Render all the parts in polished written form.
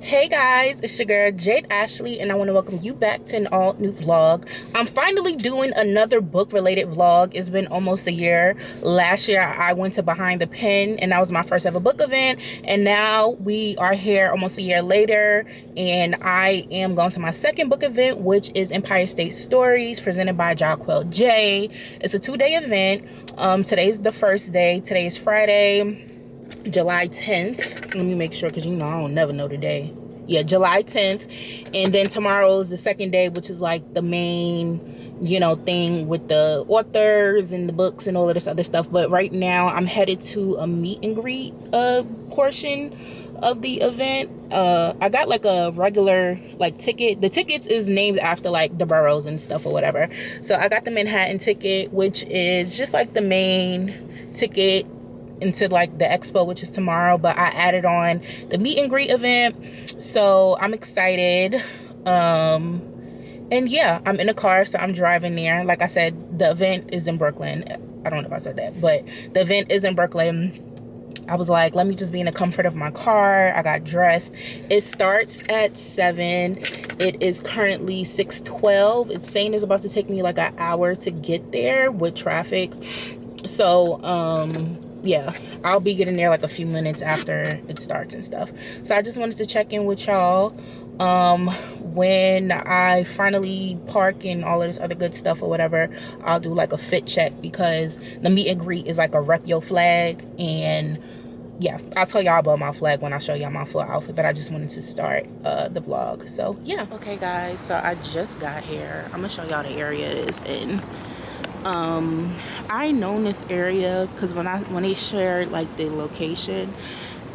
Hey guys, it's your girl Jade Ashley, and I want to welcome you back to an all new vlog. I'm finally doing another book related vlog. It's been almost a year. Last year I went to Behind the Pen, and that was my first ever book event, and now we are here almost a year later, and I am going to my second book event, which is Empire State Stories presented by Jaquel J. It's a 2-day event. Today's the first day. Today is Friday, July 10th. Let me make sure, because you know I don't never know the day. Yeah, July 10th. And then tomorrow is the second day, which is like the main, you know, thing with the authors and the books and all of this other stuff. But right now I'm headed to a meet and greet portion of the event. I got like a regular like ticket. The tickets is named after like the boroughs and stuff or whatever. So I got the Manhattan ticket, which is just like the main ticket into like the expo, which is tomorrow, but I added on the meet and greet event, so I'm excited. And yeah, I'm in a car, so I'm driving there. Like I said, the event is in Brooklyn. I don't know if I said that, but the event is in Brooklyn. I was like, let me just be in the comfort of my car. I got dressed. It starts at 7. It is currently 6:12. It's saying it's about to take me like an hour to get there with traffic. So yeah, I'll be getting there like a few minutes after it starts and stuff. So I just wanted to check in with y'all. When I finally park and all of this other good stuff or whatever, I'll do like a fit check, because the meet and greet is like a rep your flag. And yeah, I'll tell y'all about my flag when I show y'all my full outfit, but I just wanted to start the vlog. So yeah. Okay guys, so I just got here. I'm gonna show y'all the area it is in. I known this area because when they shared like the location,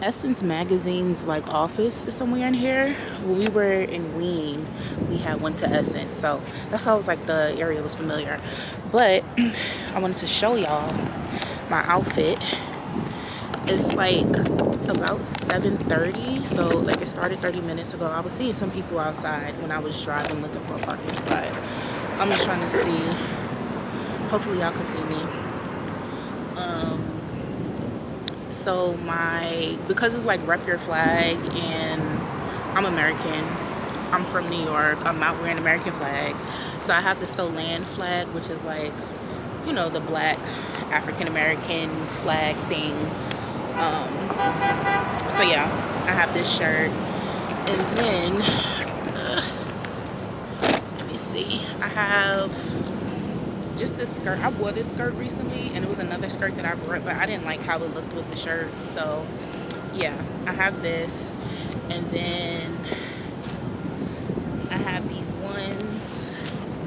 Essence Magazine's like office is somewhere in here. When we were in Ween, we had went to Essence, so that's why I was like the area was familiar. But I wanted to show y'all my outfit. It's like about 7:30, so like it started 30 minutes ago. I was seeing some people outside when I was driving looking for a parking spot. I'm just trying to see. Hopefully y'all can see me. So because it's like rep your flag, and I'm American, I'm from New York, I'm out wearing American flag. So I have the Solan flag, which is like, you know, the black African American flag thing. So yeah, I have this shirt, and then let me see, I have just this skirt. I wore this skirt recently, and it was another skirt that I bought, but I didn't like how it looked with the shirt. So yeah, I have this, and then I have these ones,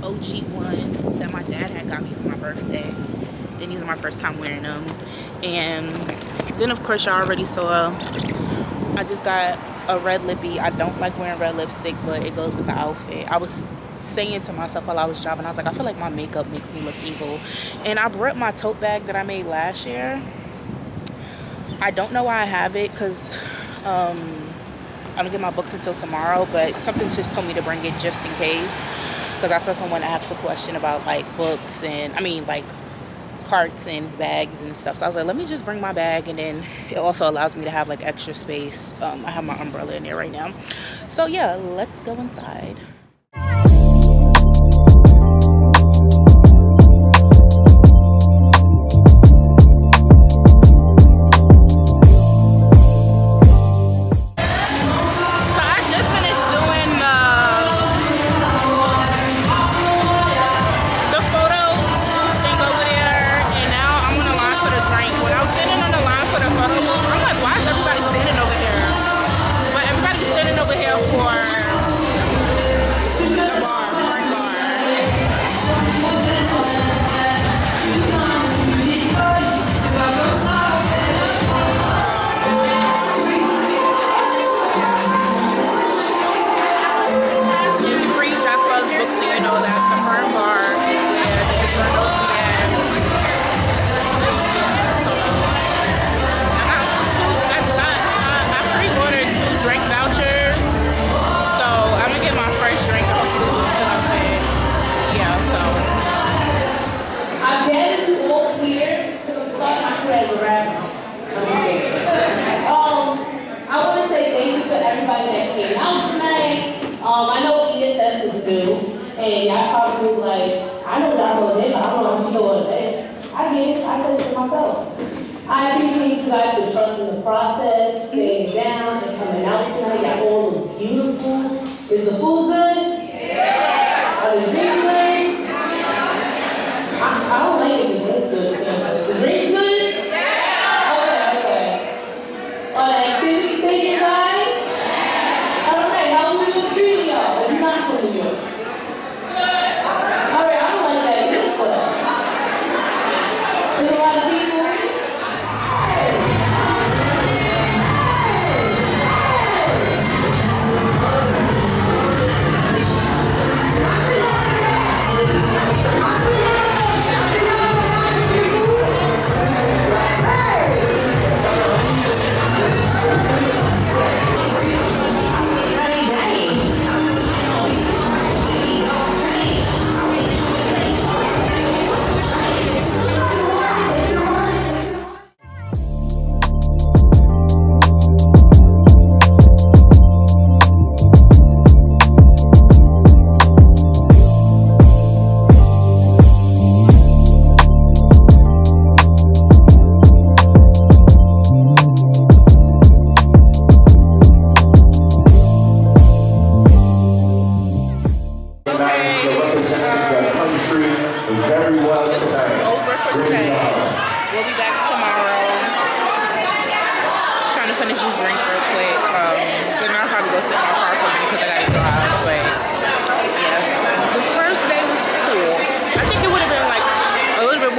OG ones that my dad had got me for my birthday, and these are my first time wearing them. And then of course y'all already saw I just got a red lippy. I don't like wearing red lipstick, but it goes with the outfit. I was saying to myself while I was driving, I was like, I feel like my makeup makes me look evil. And I brought my tote bag that I made last year. I don't know why I have it, because I don't get my books until tomorrow, but something just told me to bring it just in case, because I saw someone ask a question about like books, and I mean like carts and bags and stuff. So I was like, let me just bring my bag, and then it also allows me to have like extra space. I have my umbrella in there right now. So yeah, let's go inside. get it. I said it to myself. I appreciate you guys for trusting the process, staying down, and coming out tonight. Y'all all look beautiful. Is the food good? Yeah. Are the drinks good? I don't like it. The drinks good. The drinks good? Yeah. Okay. Are the activities taken right? All right. How are we going to treat y'all if you're not from New York? All right. I don't like that either. There's a lot of people.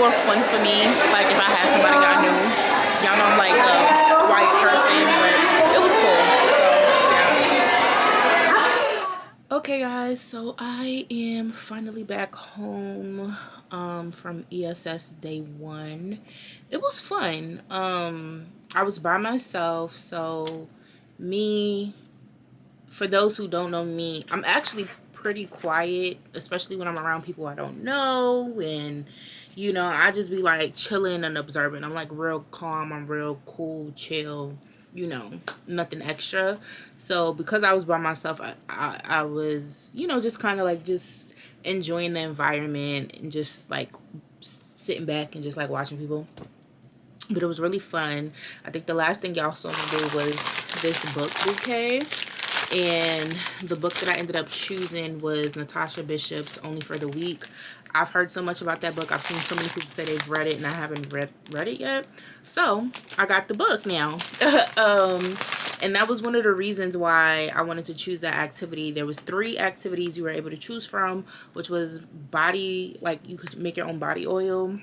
Fun for me, like if I had somebody I knew. Y'all know I'm like a quiet person, but it was cool. So yeah. Okay guys, so I am finally back home from ESS day 1. It was fun. I was by myself, so for those who don't know me, I'm actually pretty quiet, especially when I'm around people I don't know, and you know, I just be like chilling and observing. I'm like real calm. I'm real cool, chill, you know, nothing extra. So because I was by myself, I was, you know, just kind of like just enjoying the environment and just like sitting back and just like watching people. But it was really fun. I think the last thing y'all saw me do was this book bouquet. And the book that I ended up choosing was Natasha Bishop's Only for the Weak. I've heard so much about that book. I've seen so many people say they've read it, and I haven't read it yet. So I got the book now. And that was one of the reasons why I wanted to choose that activity. There was 3 activities you were able to choose from, which was body, like you could make your own body oil.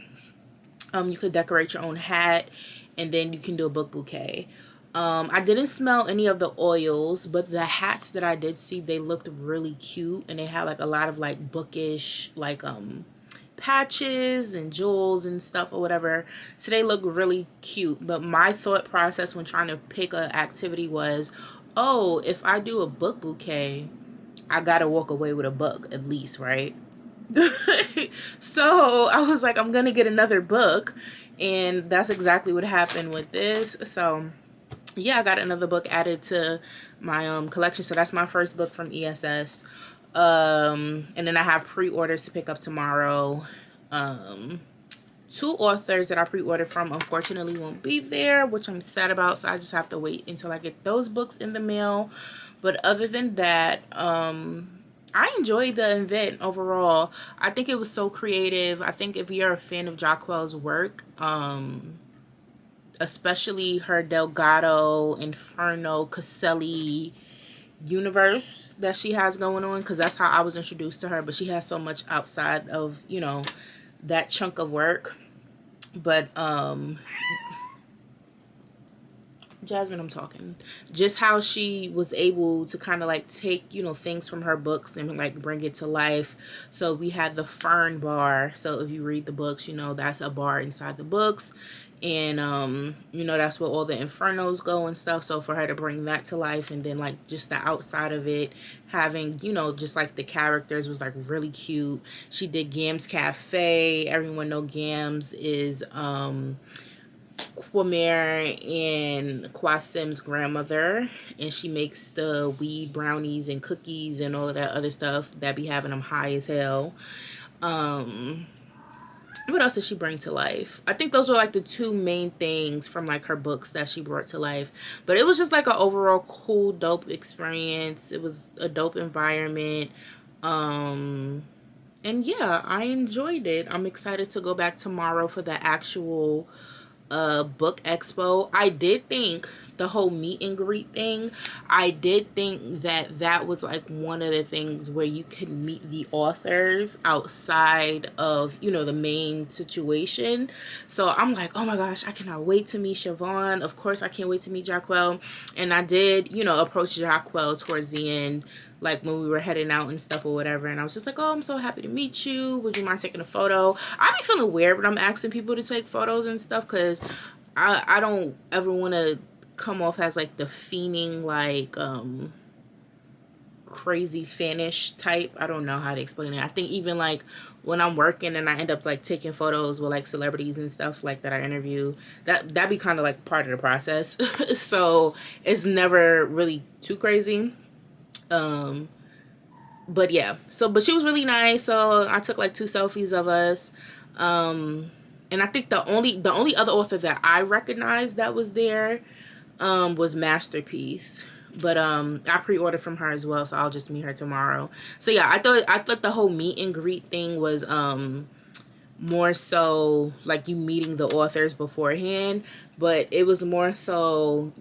You could decorate your own hat, and then you can do a book bouquet. I didn't smell any of the oils, but the hats that I did see, they looked really cute, and they had like a lot of like bookish like patches and jewels and stuff or whatever, so they look really cute. But my thought process when trying to pick an activity was, oh, if I do a book bouquet, I gotta walk away with a book at least, right? So I was like, I'm gonna get another book, and that's exactly what happened with this. So yeah, I got another book added to my collection. So that's my first book from ESS. And then I have pre-orders to pick up tomorrow. 2 authors that I pre-ordered from unfortunately won't be there, which I'm sad about, so I just have to wait until I get those books in the mail. But other than that, I enjoyed the event overall. I think it was so creative. I think if you're a fan of Jacquel's work, especially her Delgado, Inferno, Caselli universe that she has going on, because that's how I was introduced to her, but she has so much outside of, you know, that chunk of work. But Jasmine, I'm talking just how she was able to kind of like take, you know, things from her books and like bring it to life. So we had the Fern bar. So if you read the books, you know, that's a bar inside the books, and you know, that's where all the infernos go and stuff. So for her to bring that to life, and then like just the outside of it having, you know, just like the characters was like really cute. She did Gam's Cafe. Everyone know Gam's is Quamere and Kwasim's grandmother, and she makes the weed brownies and cookies and all of that other stuff that be having them high as hell. what else did she bring to life? I think those were like the two main things from like her books that she brought to life. But it was just like an overall cool, dope experience. It was a dope environment. And yeah, I enjoyed it. I'm excited to go back tomorrow for the actual book expo. I did think the whole meet and greet thing, I did think that that was like one of the things where you could meet the authors outside of, you know, the main situation. So I'm like, oh my gosh, I cannot wait to meet Shvonne. Of course I can't wait to meet Jacquel. And I did, you know, approach Jacquel towards the end, like when we were heading out and stuff or whatever, and I was just like, oh, I'm so happy to meet you, would you mind taking a photo? I be feeling weird when I'm asking people to take photos and stuff, because I don't ever want to come off as like the fiending, like crazy fanish type. I don't know how to explain it. I think even like when I'm working and I end up like taking photos with like celebrities and stuff like that I interview, that be kind of like part of the process. So it's never really too crazy. But yeah, but she was really nice. So I took like 2 selfies of us. And I think the only other author that I recognized that was there was Masterpiece. But I pre-ordered from her as well, so I'll just meet her tomorrow. So yeah, I thought the whole meet and greet thing was more so like you meeting the authors beforehand, but it was more so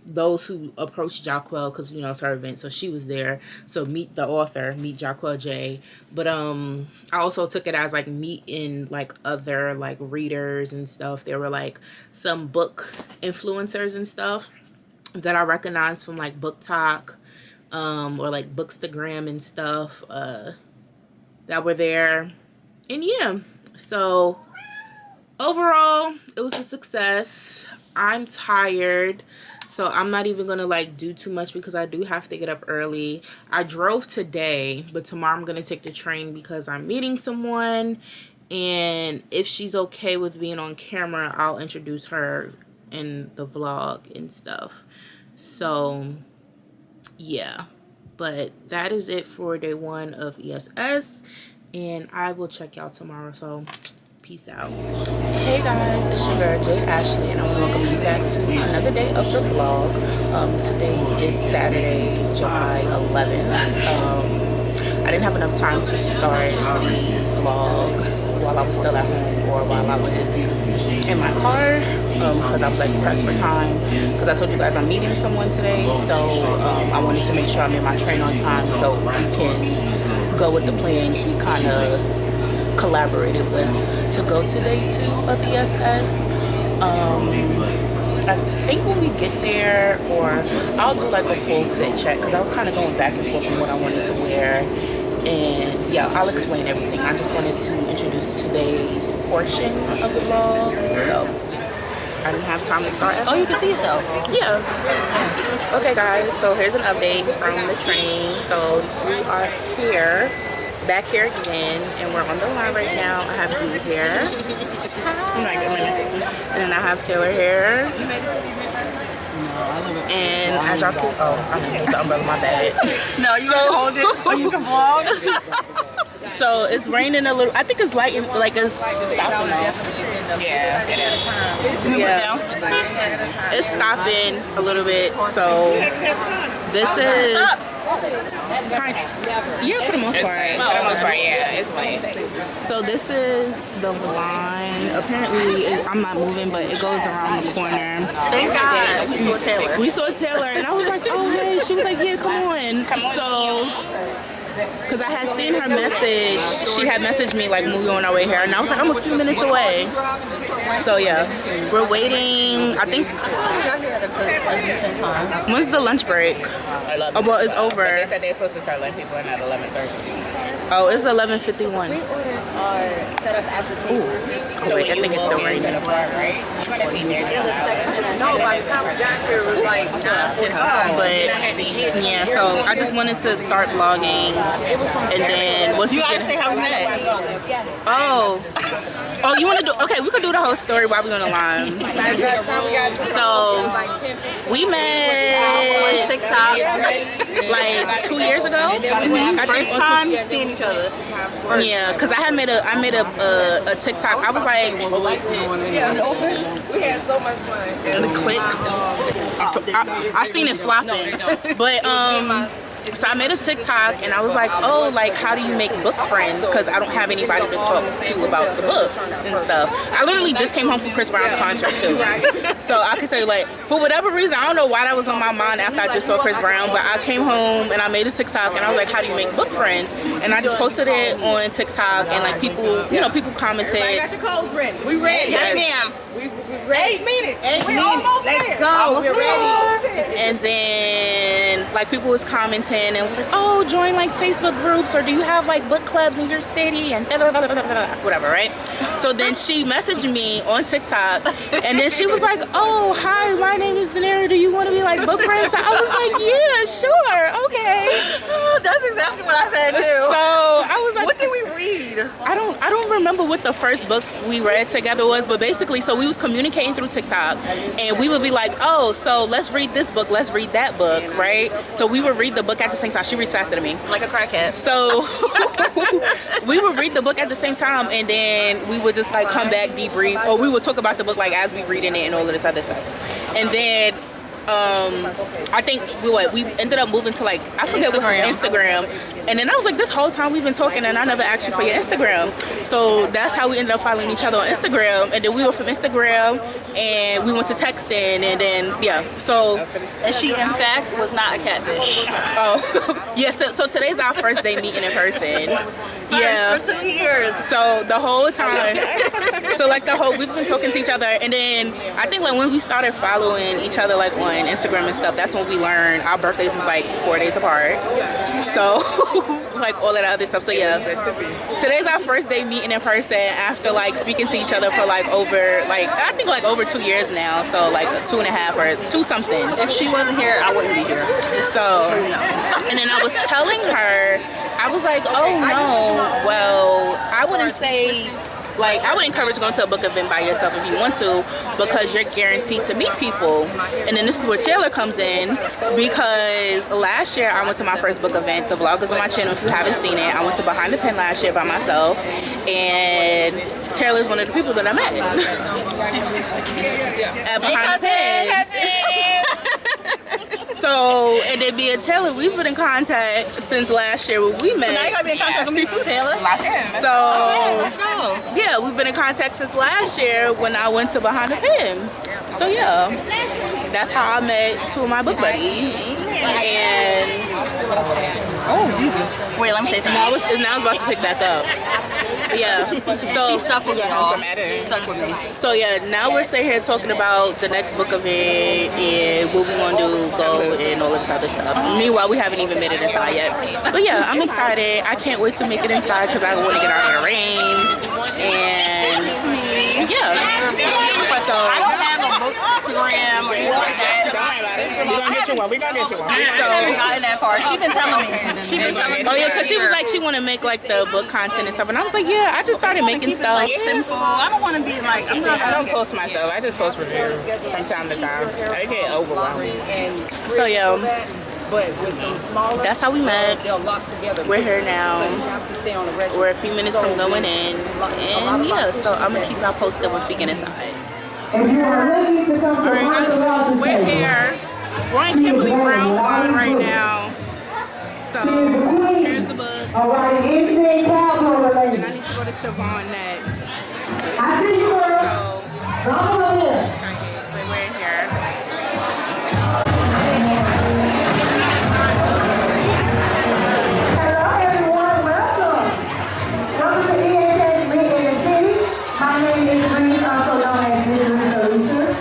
those who approached Jacquel, because you know it's her event, so she was there, so meet the author, meet Jacquel J. But I also took it as like meeting like other like readers and stuff. There were like some book influencers and stuff that I recognized from like Book Talk or like Bookstagram and stuff that were there. And yeah, so overall it was a success. I'm tired, so I'm not even gonna like do too much because I do have to get up early. I drove today, but tomorrow I'm gonna take the train because I'm meeting someone, and if she's okay with being on camera, I'll introduce her in the vlog and stuff. So yeah, but that is it for day 1 of ESS, and I will check y'all tomorrow. So peace out. Hey guys, it's your girl Jade Ashley, and I want to welcome you back to another day of the vlog. Today is Saturday, July 11th. I didn't have enough time to start the vlog while I was still at home or while I was in my car, because I was like pressed for time, because I told you guys I'm meeting someone today. So I wanted to make sure I'm in my train on time so we can go with the plans we kind of collaborated with to go to day 2 of ESS. I think when we get there, or I'll do like a full fit check, because I was kind of going back and forth on what I wanted to wear. And yeah, I'll explain everything. I just wanted to introduce today's portion of the vlog. So I didn't have time to start. Oh, you can see yourself. Yeah. Okay guys, so here's an update from the train. So we are here, back here again, and we're on the line right now. I have Dee here. Oh my goodness. And then I have Taylor here. And as y'all can, I'm gonna move the umbrella, my bad. No, you can hold it so you can vlog. So it's raining a little. I think it's light, like it's stopping now. Yeah, it is. Yeah, it's stopping a little bit. So this is. Yeah, for the most part. For the most part, yeah, it's late. So this is the line. Apparently, I'm not moving, but it goes around the corner. Thank God. We saw Taylor. We saw Taylor, and I was like, oh, hey. She was like, yeah, come on. So, because I had seen her message. She had messaged me, like, moving on our way here. And I was like, I'm a few minutes away. So, yeah. We're waiting, I think. When's the lunch break? Oh, well, it's over. They said they were supposed to start letting people in at 11:30. Oh, it's 11:51. Pre-orders are set up at the table. Oh, wait, I think it's still raining. Right? You're going to see there's There's a section. No, by the time we got here, it was like 9:45. But yeah, so I just wanted to start vlogging And then once You we gotta get say how we met. oh, you want to do? Okay, we could do the whole story while we on the line. So we met TikTok. like 2 years ago. I think First on time seeing each other. Yeah, because I made a TikTok. I was like, We had so much fun. and click. So I seen it flopping, but so I made a TikTok and I was like, oh, like how do you make book friends? Because I don't have anybody to talk to about the books and stuff. I literally just came home from Chris Brown's concert too, so I can tell you, like, for whatever reason, I don't know why that was on my mind after I just saw Chris Brown, but I came home and I made a TikTok and I was like, how do you make book friends? And I just posted it on TikTok and like people, you know, people commented. Got your codes ready. We ready. Yes. Yes, ma'am. We ready. 8 minutes. We almost Let's there. go. We're ready. And then like people was commenting and was like, oh, join like Facebook groups, or do you have like book clubs in your city and whatever, right? So then she messaged me on TikTok and then she was like, oh, hi, my name is Daenerys, do you want to be like book friends? So I was like, yeah, sure, okay. Oh, that's exactly what I said too. So I was like, What did we read? I don't remember what the first book we read together was, but basically, so we was communicating through TikTok, and we would be like, oh, so let's read this book, let's read that book, right? So we would read the book at the same time. She reads faster than me. Like a crackhead. So we would read the book at the same time, and then we would just like come back, debrief, or we would talk about the book like as we reading it and all of this other stuff. And then I think we ended up moving to like, I forget what, Instagram. And then I was like, this whole time we've been talking and I never asked you for your Instagram. So that's how we ended up following each other on Instagram. And then we went from Instagram and we went to texting, and then yeah. So And she in fact was not a catfish. oh yeah, so today's our first day meeting in person. Yeah. For 2 years. So the whole time, so like we've been talking to each other, and then I think like when we started following each other like on Instagram and stuff, that's when we learned our birthdays is like 4 days apart. So like all of that other stuff. So yeah, today's our first day meeting in person after like speaking to each other for like over like I think like over 2 years now. So like 2.5 or 2 something. If she wasn't here, I wouldn't be here. So and then I was telling her, I was like, oh no, well, I wouldn't say, like, I would encourage going to a book event by yourself if you want to, because you're guaranteed to meet people. And then this is where Taylor comes in, because last year I went to my first book event. The vlog is on my channel if you haven't seen it. I went to Behind the Pen last year by myself, and Taylor's one of the people that I met at Behind the Pen. So, and then me and Taylor, we've been in contact since last year when we met. So now you gotta be in contact with me too, Taylor. So, Let's go. yeah, we've been in contact since last year when I went to Behind the Pen. So yeah, that's how I met 2 of my book buddies. And Oh, Jesus. Wait, let me say something. now it's about to pick back up. Yeah. So She stuck with me, y'all. She stuck with me. So yeah, now we're sitting here talking about the next book event and what we want to do, go, and all of this other stuff. Meanwhile, we haven't even made it inside yet. But yeah, I'm excited. I can't wait to make it inside because I want to get out of the rain. And yeah. So I don't have a book Instagram or anything like that. We're gonna get you one. We're gonna get you one. So Not in that far. She been telling me. oh yeah, because she was like she want to make like the book content and stuff, and I was like, yeah, I just started making stuff. Like simple. I don't want to be like. I don't post myself. I just post reviews from time to time. I get overwhelming. So yeah, But with them smaller, that's how we met. they'll lock together. We're here now. So you have to stay on the register. We're a few minutes from going in, and yeah, so I'm gonna keep y'all posted once we get inside. If you are looking to come to Alright, we're here. We're on Kimberly Brown's line right now. So here's the book. all right, anything cowboy And I related. need to go to Shvonne next. I see you, girl. So Come on in. excited. But we're in here. Hello, everyone. Welcome. Welcome to EHS Read in the City. My name is Reed, also known as Misery Solutions.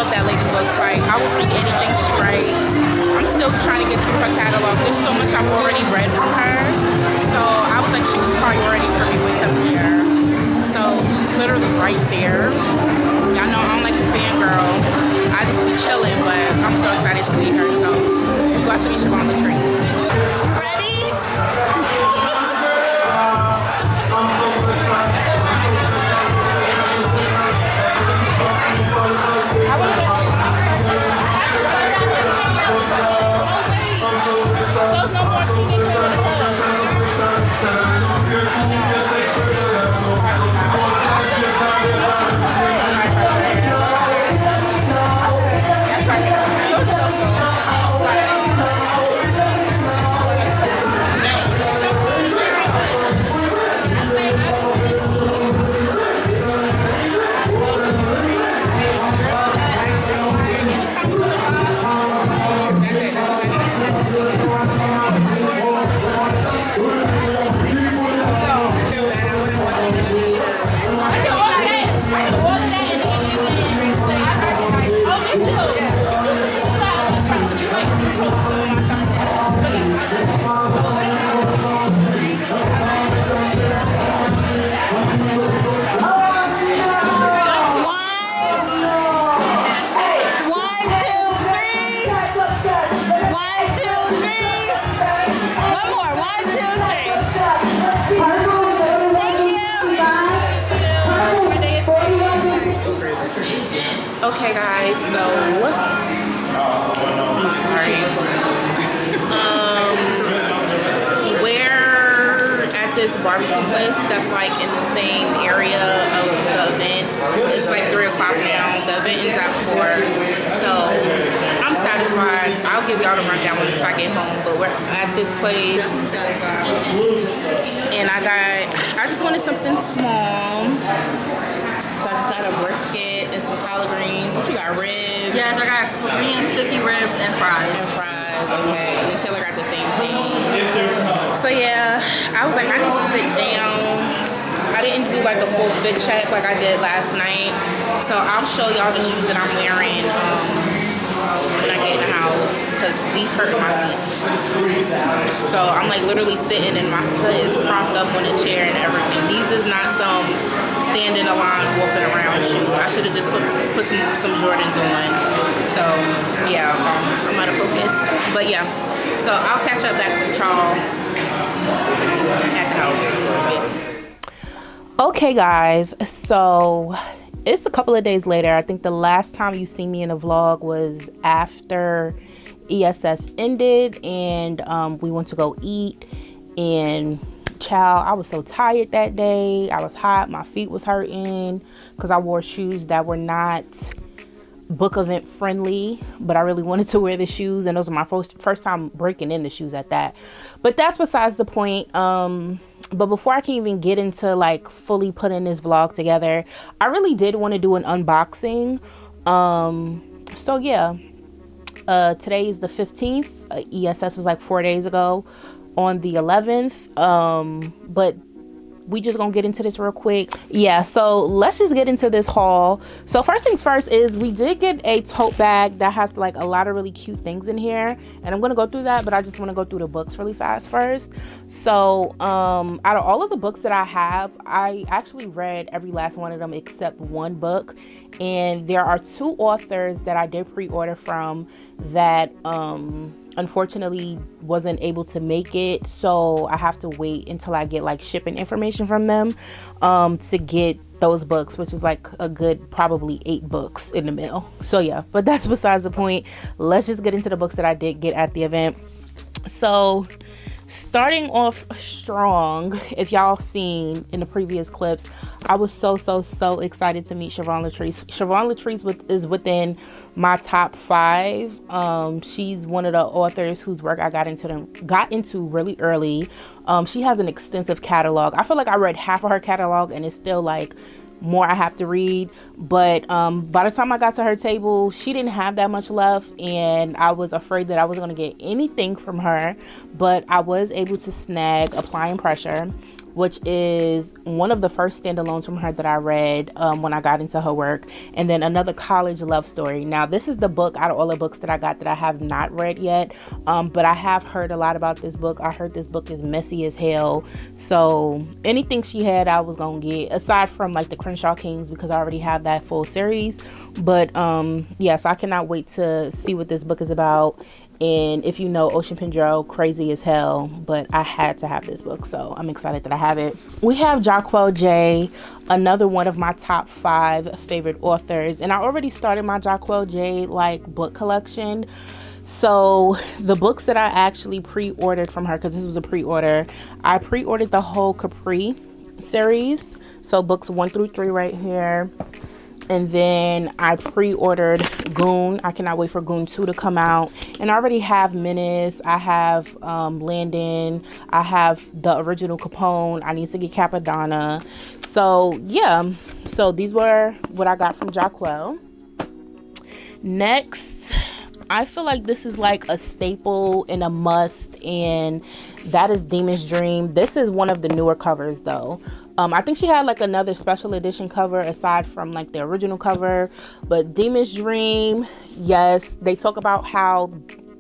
what that lady looks like. I will read anything she writes. I'm still trying to get through her catalog. There's so much I've already read from her. So I was like, she was priority for me with them here. So she's literally right there. Y'all know I don't like to fangirl. I just be chilling, but I'm so excited to meet her. So you guys to meet Shvonne Latrice. Okay guys, so I'm sorry. We're at this barbecue place that's like in the same area of the event. It's like 3 o'clock now. The event is at 4. So I'm satisfied. I'll give y'all the rundown once I get home. But we're at this place and I just wanted something small. So I just got a brisket and some collard greens. What you got, ribs? Yes, I got Korean sticky ribs and fries. And fries, okay. And Taylor got the same thing. So yeah, I was like, I need to sit down. I didn't do like a full fit check like I did last night. So I'll show y'all the shoes that I'm wearing when I get in the house, because these hurt my feet. So I'm like literally sitting and my foot is propped up on a chair and everything. These is not some stand in a line walking around shoes. I should have just put some Jordans on. So yeah, I'm out of focus. But yeah, so I'll catch up back with y'all at the house. So, yeah. Okay guys, so it's a couple of days later. I think the last time you see me in a vlog was after ESS ended and we went to go eat. And child, I was so tired that day. I was hot, my feet was hurting because I wore shoes that were not book event friendly, but I really wanted to wear the shoes, and those are my first time breaking in the shoes at that. But that's besides the point. But before I can even get into like fully putting this vlog together, I really did want to do an unboxing. So yeah, today is the 15th. ESS was like 4 days ago on the 11th. But we just gonna get into this real quick. Yeah, so let's just get into this haul. So first things first is we did get a tote bag that has like a lot of really cute things in here, and I'm gonna go through that, but I just want to go through the books really fast first. So out of all of the books that I have, I actually read every last one of them except one book, and there are 2 authors that I did pre-order from that unfortunately wasn't able to make it, so I have to wait until I get like shipping information from them to get those books, which is like a good probably 8 books in the mail. So yeah, but that's besides the point. Let's just get into the books that I did get at the event. So starting off strong, if y'all seen in the previous clips, I was so excited to meet Shvonne Latrice. Shvonne Latrice is within my top 5. She's one of the authors whose work I got into really early. She has an extensive catalog. I feel like I read half of her catalog and it's still like more I have to read, but by the time I got to her table, she didn't have that much left, and I was afraid that I wasn't going to get anything from her, but I was able to snag Applying Pressure, which is one of the first standalones from her that I read when I got into her work. And then another college love story. Now, this is the book out of all the books that I got that I have not read yet, but I have heard a lot about this book. I heard this book is messy as hell. So anything she had, I was gonna get, aside from like the Crenshaw Kings, because I already have that full series. But yeah, so I cannot wait to see what this book is about. And if you know Ocean Pendrell, crazy as hell, but I had to have this book, so I'm excited that I have it. We have Jaquel J, another one of my top 5 favorite authors, and I already started my Jaquel J like book collection. So the books that I actually pre-ordered from her, because this was a pre-order, I pre-ordered the whole Capri series, so books 1 through 3 right here. And then I pre-ordered Goon. I cannot wait for Goon 2 to come out. And I already have Menace. I have Landon. I have the original Capone. I need to get Capadonna. So, yeah. So, these were what I got from Jaquel. Next, I feel like this is like a staple and a must. And that is Demon's Dream. This is one of the newer covers, though. I think she had like another special edition cover aside from like the original cover, but Demon's Dream, yes, they talk about how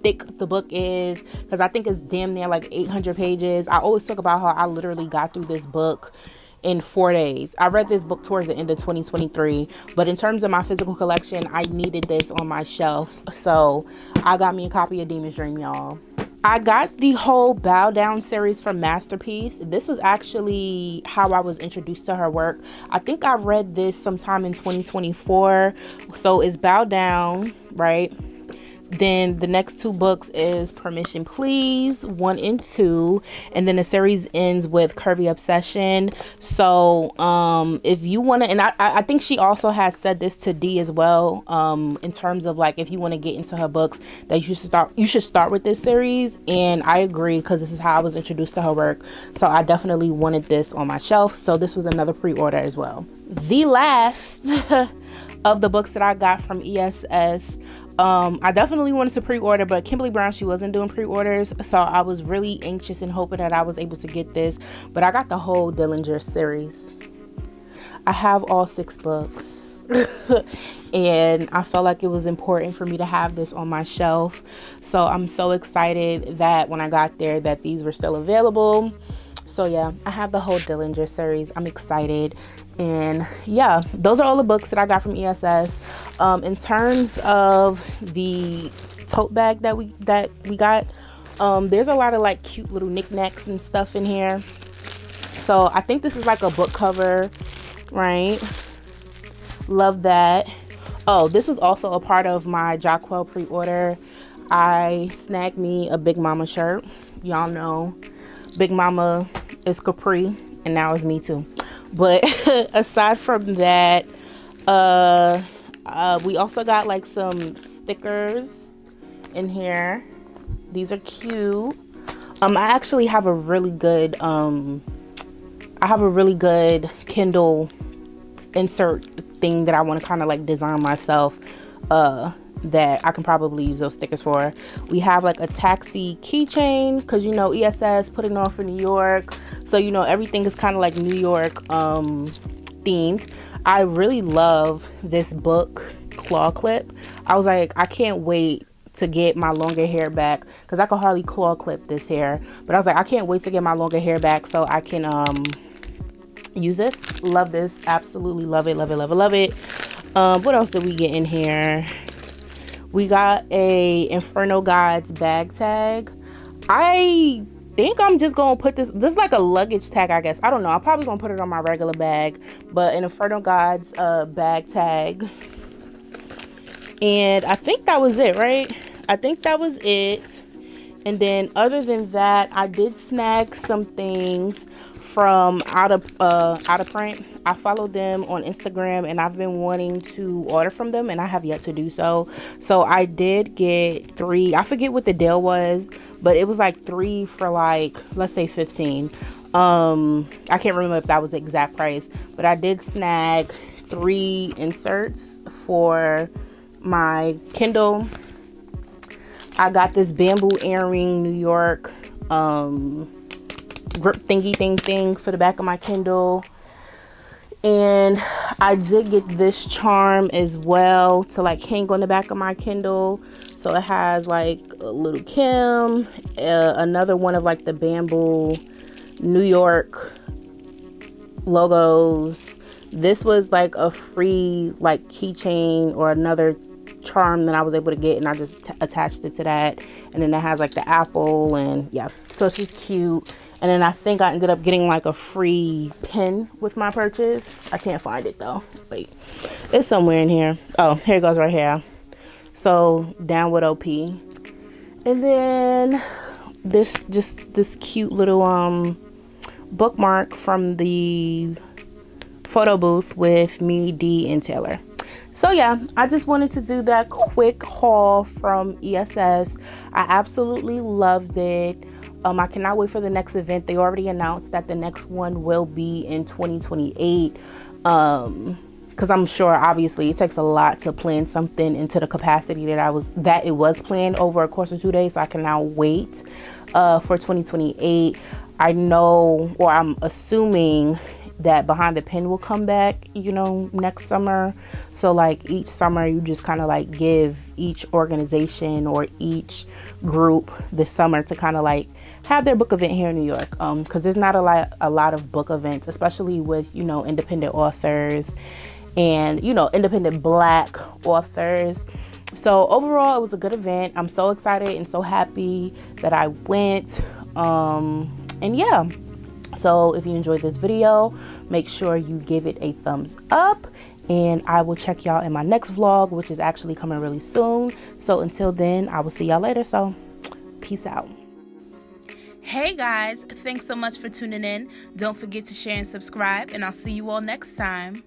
thick the book is, because I think it's damn near like 800 pages. I always talk about how I literally got through this book in 4 days. I read this book towards the end of 2023, but in terms of my physical collection, I needed this on my shelf, so I got me a copy of Demon's Dream, y'all. I got the whole Bow Down series from Masterpiece. This was actually how I was introduced to her work. I think I read this sometime in 2024. So it's Bow Down, right? Then the next 2 books is Permission Please, 1 and 2, and then the series ends with Curvy Obsession. So if you want to, and I think she also has said this to D as well, in terms of like if you want to get into her books, that you should start with this series. And I agree, because this is how I was introduced to her work. So I definitely wanted this on my shelf. So this was another pre-order as well. The last of the books that I got from ESS, I definitely wanted to pre-order, but Kimberly Brown, she wasn't doing pre-orders, so I was really anxious and hoping that I was able to get this, but I got the whole Dillinger series. I have all 6 books, and I felt like it was important for me to have this on my shelf, so I'm so excited that when I got there that these were still available. So yeah, I have the whole Dillinger series. I'm excited. And yeah, those are all the books that I got from ESS. In terms of the tote bag that we got, there's a lot of like cute little knickknacks and stuff in here. So I think this is like a book cover, right? Love that. Oh, this was also a part of my Jaquel pre-order. I snagged me a Big Mama shirt. Y'all know Big Mama is Capri, and now it's me too. But aside from that, we also got like some stickers in here. These are cute. I actually have a really good Kindle insert thing that I want to kind of like design myself, that I can probably use those stickers for. We have like a taxi keychain, because you know ESS putting on for New York, so you know everything is kind of like New York themed. I really love this book claw clip. I was like, I can't wait to get my longer hair back, because I could hardly claw clip this hair, but I was like, I can't wait to get my longer hair back so I can use this. Love this, absolutely love it, love it, love it, love it. What else did we get in here? We got a Inferno Gods bag tag. I think I'm just gonna put this is like a luggage tag, I guess. I don't know, I'm probably gonna put it on my regular bag, but an Inferno Gods bag tag. And I think that was it, right? I think that was it. And then other than that, I did snag some things from Out of Print. I followed them on Instagram, and I've been wanting to order from them, and I have yet to do so. So I did get 3. I forget what the deal was, but it was like 3 for like, let's say 15. I can't remember if that was the exact price, but I did snag 3 inserts for my Kindle. I got this bamboo earring New York grip thingy thing for the back of my Kindle. And I did get this charm as well to like hang on the back of my Kindle. So it has like a little Kim, another one of like the bamboo New York logos. This was like a free like keychain or another charm that I was able to get, and I just attached it to that. And then it has like the apple, and yeah, so she's cute. And then I think I ended up getting like a free pin with my purchase. I can't find it though. Wait, it's somewhere in here. Oh, here it goes right here. So down with OP. And then this cute little bookmark from the photo booth with me, Dee, and Taylor. So yeah, I just wanted to do that quick haul from ESS. I absolutely loved it. I cannot wait for the next event. They already announced that the next one will be in 2028. Because I'm sure obviously it takes a lot to plan something into the capacity that it was planned over a course of 2 days. So I can now wait for 2028. I know, or I'm assuming, that Behind the Pen will come back, you know, next summer. So like each summer you just kind of like give each organization or each group this summer to kind of like have their book event here in New York, because there's not a lot of book events, especially with, you know, independent authors and, you know, independent Black authors. So overall it was a good event. I'm so excited and so happy that I went, and yeah. So if you enjoyed this video, make sure you give it a thumbs up, and I will check y'all in my next vlog, which is actually coming really soon. So until then, I will see y'all later. So peace out. Hey guys, thanks so much for tuning in. Don't forget to share and subscribe, and I'll see you all next time.